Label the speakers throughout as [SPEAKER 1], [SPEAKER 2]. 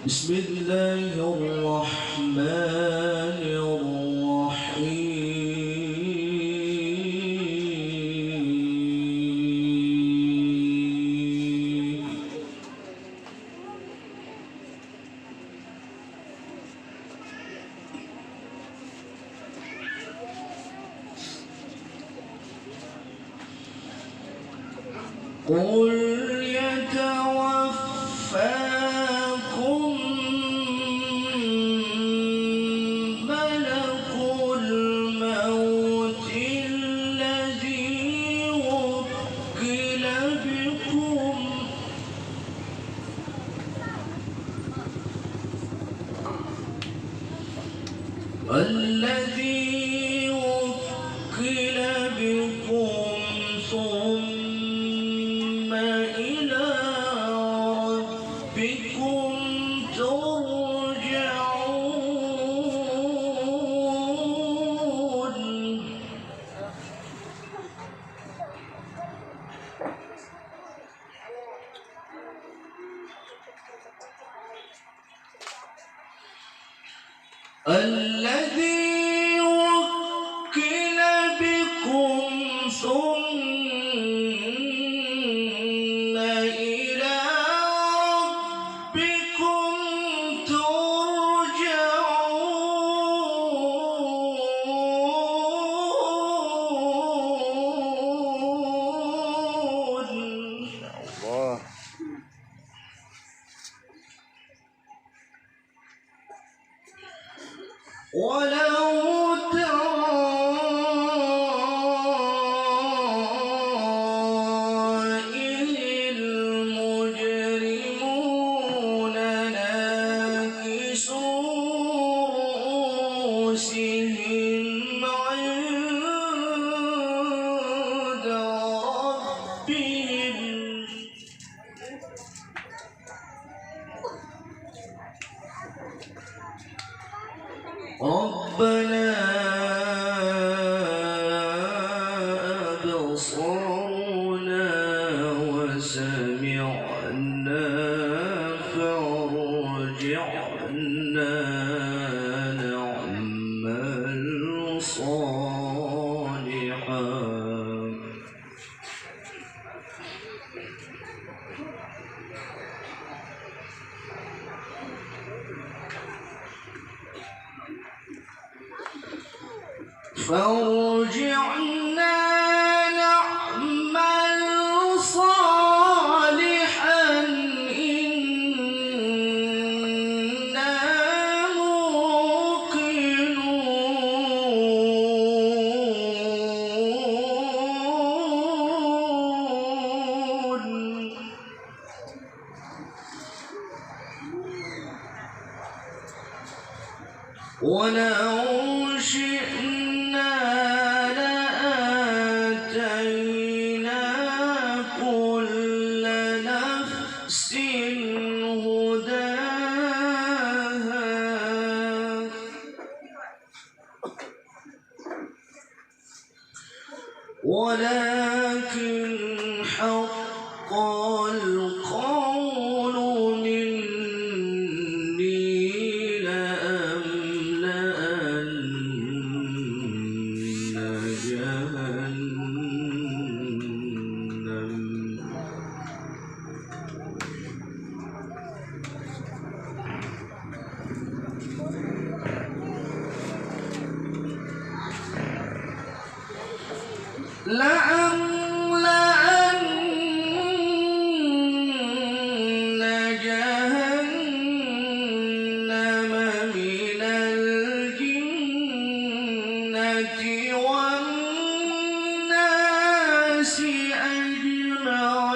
[SPEAKER 1] بسم الله الرحمن الرحيم. قل يتوفاكم ملك الموت الذي وكل بكم ثم إلى ربكم ترجعون. الذي وكل بكم ثم إلى ربكم ترجعون. الله. ولو ترى إذ المجرمون ناكسوا رؤوسهم عند ربهم ربنا أبصرنا وسمعنا فارجعنا نعمل صالحا. فارجعنا نعمل صالحا إنا موقنون. ولو شئنا لآتينا كل نفس هداها ولكن حق القول مني لأملأن جهنم من الجنة والناس أجمعين.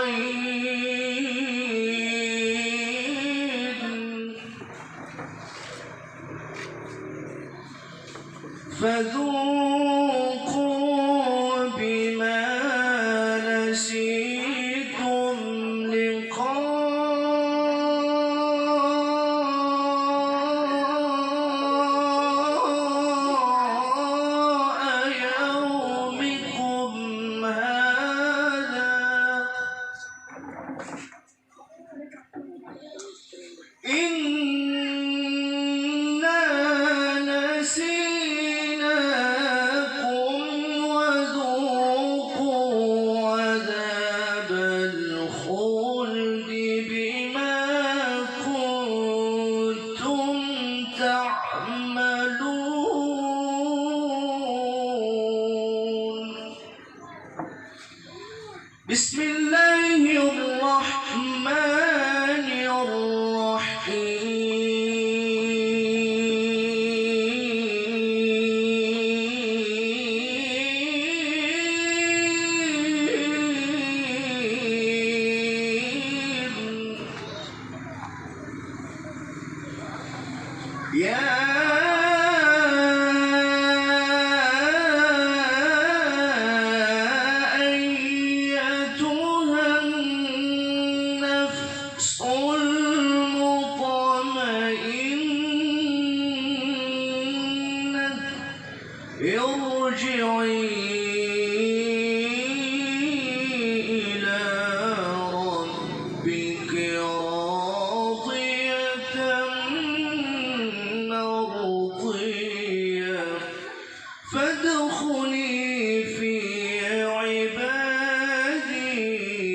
[SPEAKER 1] فذوقوا بما نسيتم لقاء يومكم هذا إن أيتها النفس المطمئنة ارجعي إلى ربك راضية مرضية فادخلي في عبادي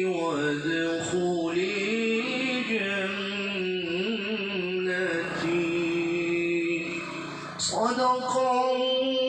[SPEAKER 1] وادخلي جنتي. صدق الله.